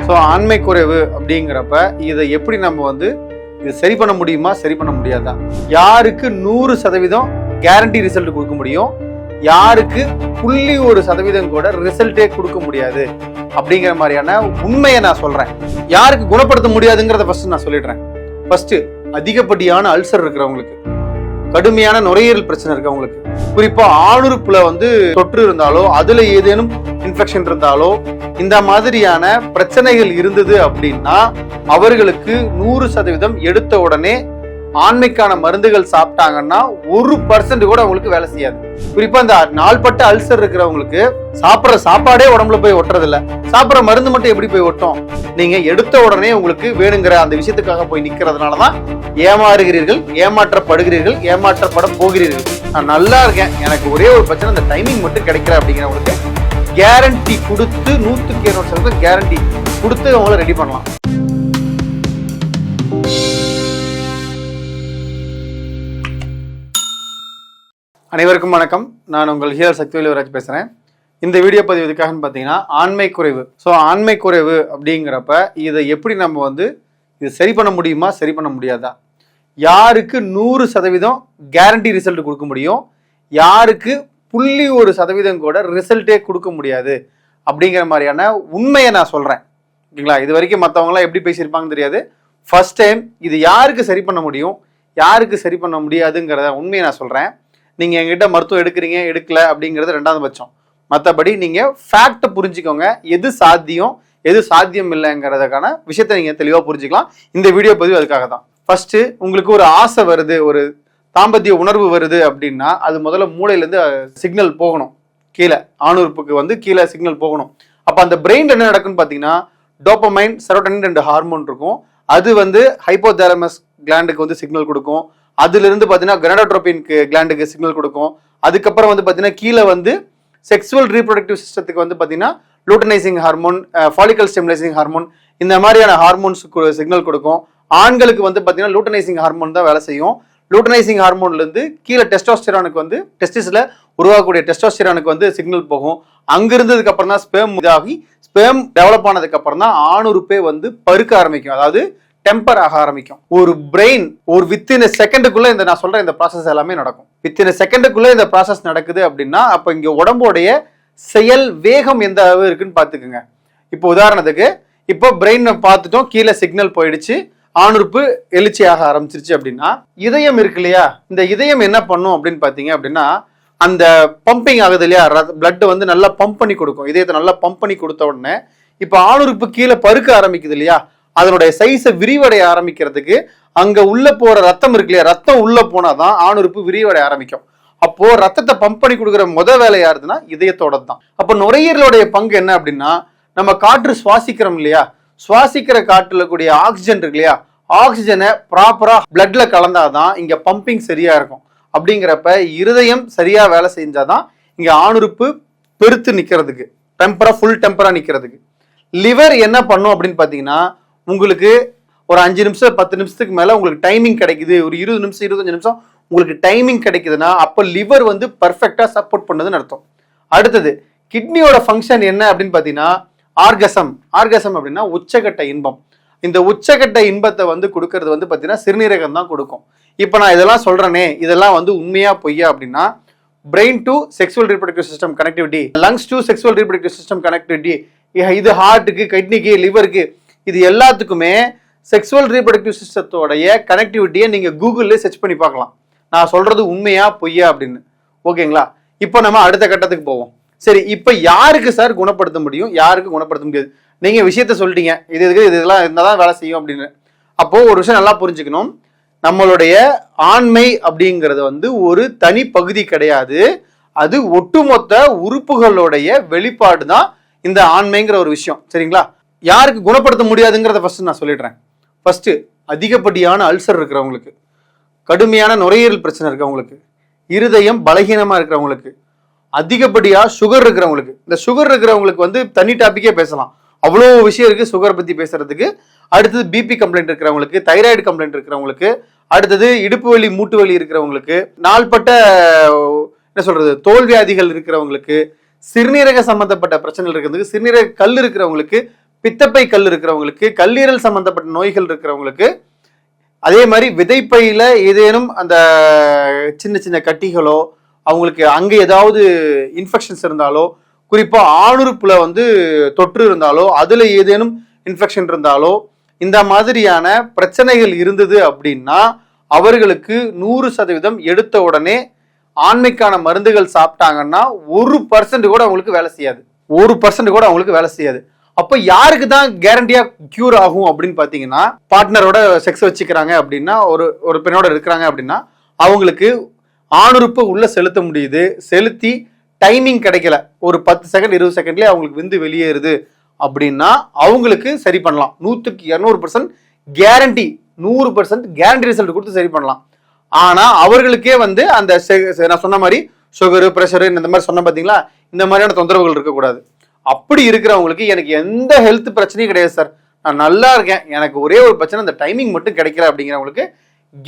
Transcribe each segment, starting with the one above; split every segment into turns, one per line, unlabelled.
So ஆண்மை குறைவு அப்படிங்கிறப்ப இதை எப்படி நம்ம இது சரி பண்ண முடியுமா, சரி பண்ண முடியாதா? யாருக்கு 100% கேரண்டி ரிசல்ட் கொடுக்க முடியும், யாருக்கு 0.1% கூட ரிசல்ட்டே கொடுக்க முடியாது அப்படிங்கிற மாதிரியான உண்மையை நான் சொல்றேன். யாருக்கு குணப்படுத்த முடியாதுங்கிறத ஃபர்ஸ்ட் நான் சொல்லிடுறேன். ஃபர்ஸ்ட் அதிகப்படியான அல்சர் இருக்கிறவங்களுக்கு, கடுமையான நுரையீரல் பிரச்சனை இருக்கவங்களுக்கு, குறிப்பா ஆணுறுப்புல தொற்று இருந்தாலோ அதுல ஏதேனும் இன்ஃபெக்ஷன் இருந்தாலோ இந்த மாதிரியான பிரச்சனைகள் இருந்தது அப்படின்னா அவர்களுக்கு 100% எடுத்த உடனே ஆண்மைக்கான மருந்துகள் சாப்பிட்டாங்கன்னா 1% கூட அவங்களுக்கு வேலை செய்யாது. குறிப்பா இந்த நாள்பட்ட அல்சர் இருக்கிறவங்களுக்கு சாப்பிட்ற சாப்பாடே உடம்புல போய் ஒட்டுறது இல்ல, சாப்பிட்ற மருந்து மட்டும் எப்படி போய் ஒட்டும்? நீங்க எடுத்த உடனே உங்களுக்கு வேணுங்கிற அந்த விஷயத்துக்காக போய் நிக்கிறதுனாலதான் ஏமாறுகிறீர்கள், ஏமாற்றப்படுகிறீர்கள், ஏமாற்றப்பட போகிறீர்கள். நான் நல்லா இருக்கேன், எனக்கு ஒரே ஒரு பிரச்சனை, அந்த டைமிங் மட்டும் கிடைக்கல அப்படிங்கிறவங்களுக்கு கேரண்டி கொடுத்து 100% கேரண்டி கொடுத்து அவங்கள ரெடி பண்ணலாம். அனைவருக்கும் வணக்கம். நான் உங்கள் ஹீரர் சக்திவேல் யுவராஜ் பேசுறேன். இந்த வீடியோ பதிவு எதுக்காகன்னு பார்த்தீங்கன்னா ஆண்மை குறைவு. ஸோ ஆண்மை குறைவு அப்படிங்கிறப்ப இதை எப்படி நம்ம இது சரி பண்ண முடியுமா, சரி பண்ண முடியாதா? யாருக்கு 100% கேரண்டி ரிசல்ட் கொடுக்க முடியும், யாருக்கு 0.1% கூட ரிசல்ட்டே கொடுக்க முடியாது அப்படிங்கிற மாதிரியான உண்மையை நான் சொல்றேன். ஓகேங்களா? இது வரைக்கும் மற்றவங்களாம் எப்படி பேசியிருப்பாங்கன்னு தெரியாது. ஃபர்ஸ்ட் டைம் இது யாருக்கு சரி பண்ண முடியும், யாருக்கு சரி பண்ண முடியாதுங்கிறத உண்மையை நான் சொல்றேன். நீங்க எங்கிட்ட மருத்துவம் எடுக்கிறீங்க எடுக்கல அப்படிங்கிறது 2வது பட்சம். மற்றபடி நீங்க ஃபேக்ட் புரிஞ்சுக்கோங்க, எது சாத்தியம் எது சாத்தியம் இல்லைங்கிறதுக்கான விஷயத்த நீங்க தெளிவா புரிஞ்சுக்கலாம். இந்த வீடியோ பதிவு அதுக்காக தான். ஃபர்ஸ்ட் உங்களுக்கு ஒரு ஆசை வருது, ஒரு தாம்பத்திய உணர்வு வருது அப்படின்னா அது முதல்ல மூளையிலேருந்து சிக்னல் போகணும், கீழே ஆணுறுப்புக்கு கீழே சிக்னல் போகணும். அப்போ அந்த பிரெயின் என்ன நடக்குன்னு பார்த்தீங்கன்னா டோபமைன், செரோட்டோனின் 2 ஹார்மோன் இருக்கும். அது ஹைப்போதாலமஸ் கிளாண்டுக்கு சிக்னல் கொடுக்கும். அதுல இருந்து பார்த்தீங்கன்னா கனடோட்ரோபின் கிளாண்டுக்கு சிக்னல் கொடுக்கும். அதுக்கப்புறம் பார்த்தீங்கன்னா கீழே செக்ஸுவல் ரீப்ரொடக்டிவ் சிஸ்டத்துக்கு பார்த்தீங்கன்னா லூட்டனைசிங் ஹார்மோன், ஃபாலிக்கல் ஸ்டிமுலேசிங் ஹார்மோன், இந்த மாதிரியான ஹார்மோன்ஸுக்கு சிக்னல் கொடுக்கும். ஆண்களுக்கு பார்த்தீங்கன்னா லூட்டனைசிங் ஹார்மோன் தான் வேலை செய்யும். லூட்டனைசிங் ஹார்மோன்ல இருந்து கீழே டெஸ்டோஸ்டெரானுக்கு டெஸ்டிஸ்ல உருவாக்கக்கூடிய டெஸ்டோஸ்டெரானுக்கு சிக்னல் போகும். அங்கிருந்ததுக்கு அப்புறம் தான் ஸ்பெர்ம் இதாகி ஸ்பெர்ம் டெவலப் ஆனதுக்கு அப்புறம் தான் ஆணுறுப்பே பருக்க ஆரம்பிக்கும், அதாவது டெம்பர் ஆக ஆரம்பிக்கும். ஒரு பிரெயின் ஒரு வித்தின் செகண்டுக்குள்ள நான் சொல்ற இந்த ப்ராசஸ் எல்லாமே நடக்கும். வித்தின் செகண்டுக்குள்ள இந்த ப்ராசஸ் நடக்குது அப்படின்னா அப்ப இங்க உடம்போடைய செயல் வேகம் எந்த அளவு இருக்குன்னு பாத்துக்கோங்க. இப்போ உதாரணத்துக்கு இப்போ பிரெயின் பார்த்துட்டோம், கீழே சிக்னல் போயிடுச்சு, ஆணுறுப்பு எழுச்சியாக ஆரம்பிச்சிருச்சு அப்படின்னா இதயம் இருக்கு இல்லையா, இந்த இதயம் என்ன பண்ணும் அப்படின்னு பாத்தீங்க அப்படின்னா அந்த பம்பிங் ஆகுது இல்லையா, பிளட் நல்லா பம்ப் பண்ணி கொடுக்கும், இதயத்தை நல்லா பம்ப் பண்ணி கொடுத்த உடனே இப்போ ஆணுறுப்பு கீழே பருக்க ஆரம்பிக்குது இல்லையா, அதனுடைய சைஸை விரிவடைய ஆரம்பிக்கிறதுக்கு அங்க உள்ள போற ரத்தம் இருக்கு இல்லையா, ரத்தம் உள்ள போனாதான் ஆணுறுப்பு விரிவடைய ஆரம்பிக்கும். அப்போ ரத்தத்தை பம்ப் பண்ணி கொடுக்குற வேலை யாருதுன்னா இதயத்தோட தான். அப்போ நுரையீரலுடைய பங்கு என்ன அப்படின்னா நம்ம காற்று சுவாசிக்கிறோம் இல்லையா, சுவாசிக்கிற காற்றுல கூடிய ஆக்சிஜன் இருக்கு இல்லையா, ஆக்சிஜனை ப்ராப்பரா பிளட்ல கலந்தாதான் இங்க பம்பிங் சரியா இருக்கும். அப்படிங்கிறப்ப இருதயம் சரியா வேலை செஞ்சாதான் இங்க ஆணுறுப்பு பெருத்து நிக்கிறதுக்கு, டெம்பரா ஃபுல் டெம்பரா நிக்கிறதுக்கு. லிவர் என்ன பண்ணும் அப்படின்னு பாத்தீங்கன்னா உங்களுக்கு ஒரு 5 நிமிஷம் 10 நிமிஷத்துக்கு மேல உங்களுக்கு டைமிங் கிடைக்குது, ஒரு 20 நிமிஷம் 25 நிமிஷம் உங்களுக்கு டைமிங் கிடைக்குதுன்னா அப்ப லிவர் பர்ஃபெக்டா சப்போர்ட் பண்ணுதுன்னு அர்த்தம். அடுத்தது கிட்னியோட ஃபங்க்ஷன் என்ன அப்படின்னு பாத்தீங்கன்னா ஆர்கசம். ஆர்கசம் அப்படின்னா உச்சகட்ட இன்பம். இந்த உச்சகட்ட இன்பத்தை கொடுக்கறது பாத்தீங்கன்னா சிறுநீரகம் தான் கொடுக்கும். இப்ப நான் இதெல்லாம் சொல்றேனே, இதெல்லாம் உண்மையா பொய்யா அப்படின்னா brain to sexual reproductive system connectivity, lungs to sexual reproductive system connectivity, இது ஹார்ட்டுக்கு, கிட்னிக்கு, லிவருக்கு, இது எல்லாத்துக்குமே செக்ஸுவல் ரீப்ரொடக்டிவ் சிஸ்டத்தோடைய கனெக்டிவிட்டியை நீங்க கூகுள்ல சர்ச் பண்ணி பார்க்கலாம். நான் சொல்றது உண்மையா பொய்யா அப்படின்னு. ஓகேங்களா? இப்போ நம்ம அடுத்த கட்டத்துக்கு போவோம். சரி, இப்போ யாருக்கு சார் குணப்படுத்த முடியும், யாருக்கு குணப்படுத்த முடியாது? நீங்க விஷயத்த சொல்லிட்டீங்க, இதெல்லாம் இருந்தாதான் வேலை செய்யும் அப்படின்னு. அப்போ ஒரு விஷயம் நல்லா புரிஞ்சுக்கணும், நம்மளுடைய ஆண்மை அப்படிங்கிறது ஒரு தனி பகுதி கிடையாது, அது ஒட்டுமொத்த உறுப்புகளுடைய வெளிப்பாடு தான் இந்த ஆண்மைங்கிற ஒரு விஷயம். சரிங்களா? யாருக்கு குணப்படுத்த முடியாதுங்கிறத ஃபர்ஸ்ட் நான் சொல்லிடுறேன். ஃபர்ஸ்ட் அதிகப்படியான அல்சர் இருக்கிறவங்களுக்கு, கடுமையான நுரையீரல் பிரச்சனை இருக்கிறவங்களுக்கு, இருதயம் பலகீனமா இருக்கிறவங்களுக்கு, அதிகப்படியா சுகர் இருக்கிறவங்களுக்கு. இந்த சுகர் இருக்கிறவங்களுக்கு தனி டாபிக்கே பேசலாம், அவ்வளோ விஷயம் இருக்கு சுகர் பத்தி பேசுறதுக்கு. அடுத்தது பிபி கம்ப்ளைண்ட் இருக்கிறவங்களுக்கு, தைராய்டு கம்ப்ளைண்ட் இருக்கிறவங்களுக்கு, அடுத்தது இடுப்பு வலி மூட்டு வலி இருக்கிறவங்களுக்கு, நாள்பட்ட தோல்வியாதிகள் இருக்கிறவங்களுக்கு, சிறுநீரக சம்பந்தப்பட்ட பிரச்சனைகள் இருக்கிறதுக்கு, சிறுநீரக கல் இருக்கிறவங்களுக்கு, பித்தப்பை கல் இருக்கிறவங்களுக்கு, கல்லீரல் சம்பந்தப்பட்ட நோய்கள் இருக்கிறவங்களுக்கு, அதே மாதிரி விதைப்பையில ஏதேனும் அந்த சின்ன சின்ன கட்டிகளோ, அவங்களுக்கு அங்க ஏதாவது இன்ஃபெக்ஷன்ஸ் இருந்தாலோ, குறிப்பா ஆணுறுப்புல வந்து தொற்று இருந்தாலோ, அதுல ஏதேனும் இன்ஃபெக்ஷன் இருந்தாலோ, இந்த மாதிரியான பிரச்சனைகள் இருந்தது அப்படின்னா அவர்களுக்கு 100% எடுத்த உடனே ஆண்மைக்கான மருந்துகள் சாப்பிட்டாங்கன்னா 1% கூட அவங்களுக்கு வேலை செய்யாது. 1% கூட அவங்களுக்கு வேலை செய்யாது. அப்போ யாருக்கு தான் கேரண்டியா கியூர் ஆகும் அப்படின்னு பாத்தீங்கன்னா, பார்ட்னரோட செக்ஸ் வச்சுக்கிறாங்க அப்படின்னா, ஒரு பெண்ணோட இருக்கிறாங்க அப்படின்னா அவங்களுக்கு ஆணுறுப்பு உள்ள செலுத்த முடியுது. செலுத்தி டைமிங் கிடைக்கல, ஒரு 10 செகண்ட் 20 செகண்ட்லேயே அவங்களுக்கு விந்து வெளியேறுது அப்படின்னா அவங்களுக்கு சரி பண்ணலாம். 100% கேரண்டி, 100% கேரண்டி ரிசல்ட் கொடுத்து சரி பண்ணலாம். ஆனா அவர்களுக்கே வந்து அந்த நான் சொன்ன மாதிரி சுகரு, பிரஷரு இந்த மாதிரி சொன்ன பார்த்தீங்களா, இந்த மாதிரியான தொந்தரவுகள் இருக்கக்கூடாது. அப்படி இருக்கிறவங்களுக்கு எனக்கு எந்த ஹெல்த் பிரச்சனையும் கிடையாது சார், நான் நல்லா இருக்கேன், எனக்கு ஒரே ஒரு பிரச்சனை இந்த டைமிங் மட்டும் கிடைக்கல அப்படிங்கிறவங்களுக்கு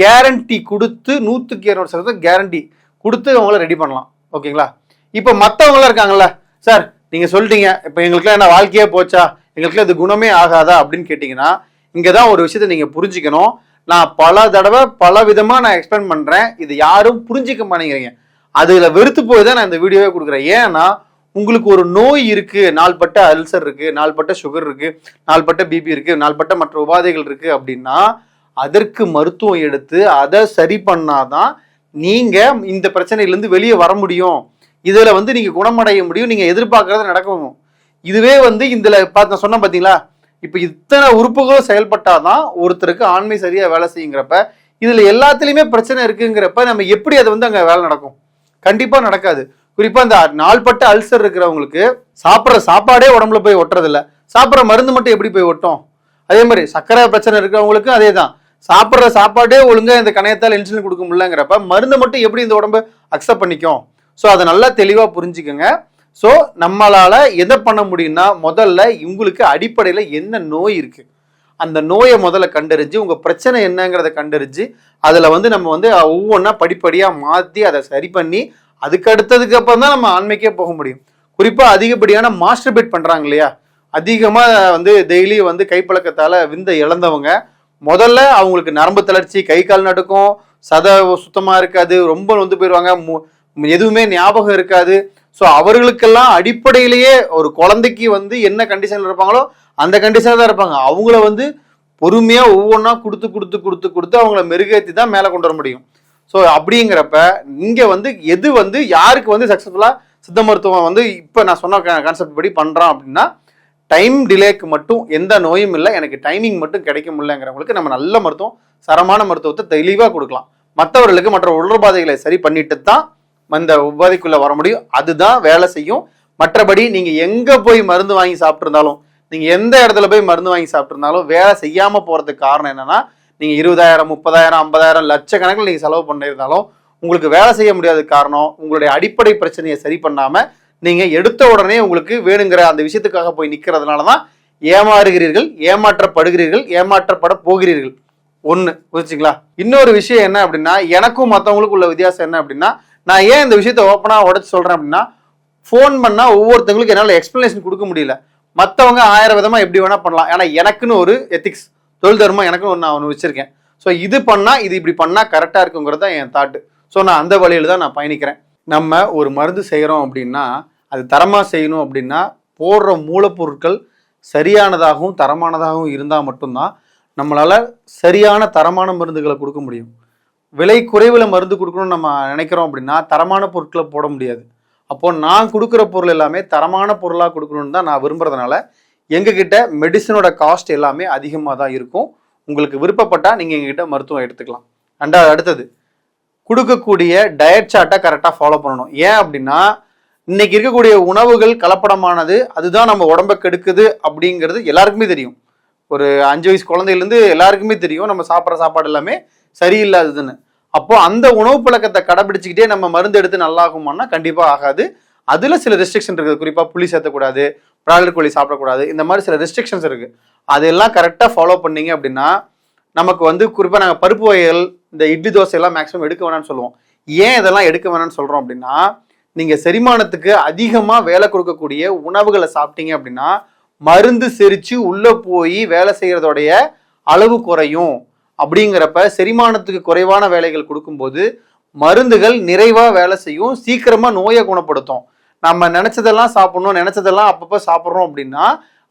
கேரண்டி கொடுத்து 100% கேரண்டி கொடுத்து அவங்கள ரெடி பண்ணலாம். ஓகேங்களா? இப்போ மற்றவங்களாம் இருக்காங்கல்ல, சார் நீங்க சொல்லிட்டீங்க, இப்போ எங்களுக்குலாம் என்ன வாழ்க்கையே போச்சா, எங்களுக்குலாம் இது குணமே ஆகாதா அப்படின்னு கேட்டீங்கன்னா, இங்கதான் ஒரு விஷயத்த நீங்க புரிஞ்சுக்கணும். நான் பல தடவை பல விதமா நான் எக்ஸ்பிளைன் பண்றேன், இது யாரும் புரிஞ்சிக்க மாட்டேங்கிறீங்க. அதுல வெறுத்து போய் தான் நான் இந்த வீடியோவே கொடுக்குறேன். ஏன்னா உங்களுக்கு ஒரு நோய் இருக்கு, நாள்பட்ட அல்சர் இருக்கு, நாள்பட்ட சுகர் இருக்கு, நாள்பட்ட பிபி இருக்கு, நாள்பட்ட மற்ற உபாதைகள் இருக்கு அப்படின்னா அதற்கு மருத்துவம் எடுத்து அதை சரி பண்ணாதான் நீங்க இந்த பிரச்சனையிலிருந்து வெளியே வர முடியும். இதுல வந்து நீங்க குணமடைய முடியும், நீங்க எதிர்பார்க்கறத நடக்கும். இதுவே வந்து இதுல நான் சொன்ன பாத்தீங்களா, இப்ப இத்தனை உறுப்புகளும் செயல்பட்டாதான் ஒருத்தருக்கு ஆண்மை சரியா வேலை செய்யுங்கிறப்ப, இதுல எல்லாத்துலயுமே பிரச்சனை இருக்குங்கிறப்ப நம்ம எப்படி அது வந்து அங்க வேலை நடக்கும்? கண்டிப்பா நடக்காது. குறிப்பா இந்த நாள்பட்ட அல்சர் இருக்கிறவங்களுக்கு சாப்பிட்ற சாப்பாடே உடம்புல போய் ஒட்டுறது இல்ல, சாப்பிட்ற மருந்து மட்டும் எப்படி போய் ஒட்டும்? அதே மாதிரி சர்க்கரை பிரச்சனை இருக்கிறவங்களுக்கும் அதே தான், சாப்பிட்ற சாப்பாடே ஒழுங்கா இந்த கணையத்தால் இன்சுலின் கொடுக்க முடியலங்கிறப்ப மருந்து மட்டும் எப்படி இந்த உடம்பு அக்செப்ட் பண்ணிக்கும்? ஸோ அதை நல்லா தெளிவா புரிஞ்சுக்கோங்க. ஸோ நம்மளால எதை பண்ண முடியும்னா, முதல்ல உங்களுக்கு அடிப்படையில் என்ன நோய் இருக்கு அந்த நோயை முதல்ல கண்டறிஞ்சு உங்க பிரச்சனை என்னங்கிறத கண்டறிஞ்சு அதுல வந்து நம்ம வந்து ஒவ்வொன்றா படிப்படியா மாற்றி அதை சரி பண்ணி அதுக்கு அடுத்ததுக்கு அப்புறம் தான் நம்ம ஆண்மைக்கே போக முடியும். குறிப்பா அதிகப்படியான மாஸ்டர்பேட் பண்றாங்க இல்லையா, அதிகமா வந்து டெய்லி வந்து கைப்பழக்கத்தால விந்த இழந்தவங்க முதல்ல அவங்களுக்கு நரம்பு தளர்ச்சி, கை கால் நடுக்கும், சதை சுத்தமா இருக்காது, ரொம்ப வந்து போயிடுவாங்க, எதுவுமே ஞாபகம் இருக்காது. ஸோ அவர்களுக்கெல்லாம் அடிப்படையிலேயே ஒரு குழந்தைக்கு வந்து என்ன கண்டிஷன்ல இருப்பாங்களோ அந்த கண்டிஷன்ல தான் இருப்பாங்க. அவங்கள வந்து பொறுமையா ஒவ்வொன்றா கொடுத்து கொடுத்து கொடுத்து கொடுத்து அவங்கள மெருகேற்றி தான் மேலே கொண்டு வர முடியும். ஸோ அப்படிங்கிறப்ப இங்க வந்து எது வந்து யாருக்கு வந்து சக்சஸ்ஃபுல்லா சித்த மருத்துவம் வந்து இப்போ நான் சொன்ன கான்செப்ட் படி பண்றான் அப்படின்னா, டைம் டிலேக்கு மட்டும் எந்த நோயும் இல்லை, எனக்கு டைமிங் மட்டும் கிடைக்க முடியலங்கிறவங்களுக்கு நம்ம நல்ல மருத்துவம், சரமான மருத்துவத்தை தெளிவாக கொடுக்கலாம். மற்றவர்களுக்கு மற்ற உடற்பாதைகளை சரி பண்ணிட்டு தான் அந்த உபாதைக்குள்ள வர முடியும். அதுதான் வேலை செய்யும். மற்றபடி நீங்க எங்க போய் மருந்து வாங்கி சாப்பிட்டிருந்தாலும், நீங்க எந்த இடத்துல போய் மருந்து வாங்கி சாப்பிட்டிருந்தாலும் வேலை செய்யாம போறதுக்கு காரணம் என்னன்னா, நீங்க 20,000 30,000 50,000 லட்சக்கணக்கில் நீங்க செலவு பண்ணியிருந்தாலும் உங்களுக்கு வேலை செய்ய முடியாத காரணம் உங்களுடைய அடிப்படை பிரச்சனையை சரி பண்ணாம நீங்க எடுத்த உடனே உங்களுக்கு வேணுங்கிற அந்த விஷயத்துக்காக போய் நிக்கிறதுனாலதான் ஏமாறுகிறீர்கள், ஏமாற்றப்படுகிறீர்கள், ஏமாற்றப்பட போகிறீர்கள். ஒண்ணு புரிச்சுங்களா? இன்னொரு விஷயம் என்ன அப்படின்னா, எனக்கும் மற்றவங்களுக்கும் உள்ள வித்தியாசம் என்ன அப்படின்னா, நான் ஏன் இந்த விஷயத்த ஓப்பனா உடச்சு சொல்றேன் அப்படின்னா, ஃபோன் பண்ணா ஒவ்வொருத்தவங்களுக்கு என்னால எக்ஸ்பிளனேஷன் கொடுக்க முடியல. மற்றவங்க 1000 விதமா எப்படி வேணா பண்ணலாம். ஏன்னா எனக்குன்னு ஒரு எத்திக்ஸ், தொழில் தர்மம் எனக்குன்னு நான் ஒன்று வச்சிருக்கேன். ஸோ இது பண்ணா இது இப்படி பண்ணா கரெக்டா இருக்குங்கிறது தான் என் தாட்டு. ஸோ நான் அந்த வழியில தான் நான் பயணிக்கிறேன். நம்ம ஒரு மருந்து செய்கிறோம் அப்படின்னா அது தரமாக செய்யணும் அப்படின்னா போடுற மூலப்பொருட்கள் சரியானதாகவும் தரமானதாகவும் இருந்தால் மட்டும்தான் நம்மளால சரியான தரமான மருந்துகளை கொடுக்க முடியும். விலை குறைவில் மருந்து கொடுக்கணும்னு நம்ம நினைக்கிறோம் அப்படின்னா தரமான பொருட்களை போட முடியாது. அப்போ நான் கொடுக்குற பொருள் எல்லாமே தரமான பொருளாக கொடுக்கணும்னு தான் நான் விரும்புறதுனால எங்ககிட்ட மெடிசனோட காஸ்ட் எல்லாமே அதிகமாக தான் இருக்கும். உங்களுக்கு விருப்பப்பட்டால் நீங்கள் எங்ககிட்ட மருத்துவம் எடுத்துக்கலாம். அடுத்தது கொடுக்கக்கூடிய டயட் சார்ட்டை கரெக்டாக ஃபாலோ பண்ணணும். ஏன் அப்படின்னா இன்னைக்கு இருக்கக்கூடிய உணவுகள் கலப்படமானது, அதுதான் நம்ம உடம்பை கெடுக்குது அப்படிங்கிறது எல்லாருக்குமே தெரியும். ஒரு 5 வயசு குழந்தையிலேருந்து எல்லாருக்குமே தெரியும் நம்ம சாப்பிட்ற சாப்பாடு எல்லாமே சரியில்லாததுன்னு. அப்போ அந்த உணவு பழக்கத்தை கடைபிடிச்சிக்கிட்டே நம்ம மருந்து எடுத்து நல்லாகுமான்னா கண்டிப்பாக ஆகாது. அதில் சில ரெஸ்ட்ரிக்ஷன் இருக்குது. குறிப்பாக புளி சேர்த்தக்கூடாது, பிராய்லர் கோழி சாப்பிடக்கூடாது, இந்த மாதிரி சில ரெஸ்ட்ரிக்ஷன்ஸ் இருக்குது. அதெல்லாம் கரெக்டாக ஃபாலோ பண்ணீங்க அப்படின்னா நமக்கு வந்து குறிப்பாக நாங்கள் பருப்பு வகைகள், இந்த இட்லி தோசை எல்லாம் மேக்ஸிமம் எடுக்க வேணாம்னு சொல்லுவோம். ஏன் இதெல்லாம் எடுக்க வேணாம்னு சொல்கிறோம் அப்படின்னா, நீங்கள் செரிமானத்துக்கு அதிகமாக வேலை கொடுக்கக்கூடிய உணவுகளை சாப்பிட்டீங்க அப்படின்னா மருந்து செரிச்சு உள்ள போய் வேலை செய்யறதோடைய அளவு குறையும். அப்படிங்கிறப்ப செரிமானத்துக்கு குறைவான வேலைகள் கொடுக்கும்போது மருந்துகள் நிறைவா வேலை செய்யும், சீக்கிரமா நோயை குணப்படுத்தும். நம்ம நினைச்சதெல்லாம் சாப்பிடணும், நினைச்சதெல்லாம் அப்பப்போ சாப்பிட்றோம் அப்படின்னா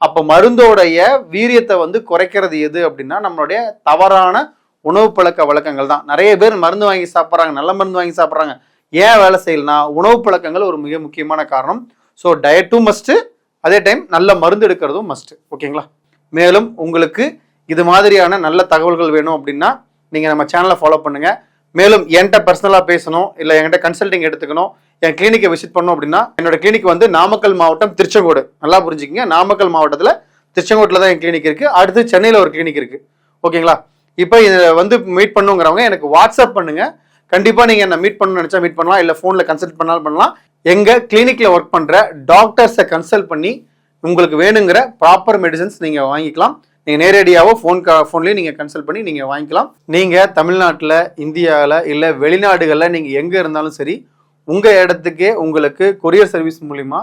அப்ப மருந்தோடைய வீரியத்தை வந்து குறைக்கிறது எது அப்படின்னா நம்மளுடைய தவறான உணவு பழக்க வழக்கங்கள் தான். நிறைய பேர் மருந்து வாங்கி சாப்பிட்றாங்க, நல்ல மருந்து வாங்கி சாப்பிட்றாங்க. ஏன் வேலை செய்யலனா உணவு பழக்கங்கள் ஒரு மிக முக்கியமான காரணம். ஸோ டயட்டும் மஸ்ட்டு, அதே டைம் நல்ல மருந்து எடுக்கிறதும் மஸ்ட்டு. ஓகேங்களா? மேலும் உங்களுக்கு இது மாதிரியான நல்ல தகவல்கள் வேணும் அப்படின்னா நீங்கள் நம்ம சேனலை ஃபாலோ பண்ணுங்க. மேலும் என்கிட்ட பர்சனலாக பேசணும், இல்லை என்கிட்ட கன்சல்டிங் எடுத்துக்கணும், என் கிளினிக்கை விசிட் பண்ணணும் அப்படின்னா என்னோட கிளினிக் வந்து நாமக்கல் மாவட்டம் திருச்செங்கோடு. நல்லா புரிஞ்சுக்கிங்க, நாமக்கல் மாவட்டத்தில் திருச்செங்கோட்டில் தான் என் கிளினிக் இருக்குது. அடுத்து சென்னையில் ஒரு கிளினிக் இருக்குது. ஓகேங்களா? இப்போ இதை வந்து மீட் பண்ணுங்கிறவங்க எனக்கு வாட்ஸ்அப் பண்ணுங்க. கண்டிப்பாக நீங்கள் என்ன மீட் பண்ணணும்னு நினச்சா மீட் பண்ணலாம், இல்லை ஃபோனில் கன்சல்ட் பண்ணாலும் பண்ணலாம். எங்கள் கிளினிக்கில் ஒர்க் பண்ணுற டாக்டர்ஸை கன்சல்ட் பண்ணி உங்களுக்கு வேணுங்கிற ப்ராப்பர் மெடிசன்ஸ் நீங்கள் வாங்கிக்கலாம். நீங்கள் நேரடியாகவோ ஃபோன்லேயும் நீங்கள் கன்சல்ட் பண்ணி நீங்கள் வாங்கிக்கலாம். நீங்கள் தமிழ்நாட்டில், இந்தியாவில், இல்லை வெளிநாடுகளில் நீங்கள் எங்கே இருந்தாலும் சரி, உங்கள் இடத்துக்கே உங்களுக்கு கொரியர் சர்வீஸ் மூலிமா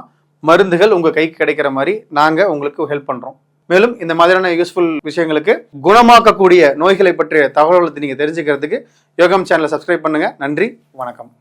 மருந்துகள் உங்கள் கைக்கு கிடைக்கிற மாதிரி நாங்கள் உங்களுக்கு ஹெல்ப் பண்ணுறோம். மேலும் இந்த மாதிரியான யூஸ்ஃபுல் விஷயங்களுக்கு, குணமாக்கக்கூடிய நோய்களை பற்றிய தகவல்களை நீங்கள் தெரிஞ்சுக்கிறதுக்கு யோகம் சேனலை சப்ஸ்கிரைப் பண்ணுங்கள். நன்றி, வணக்கம்.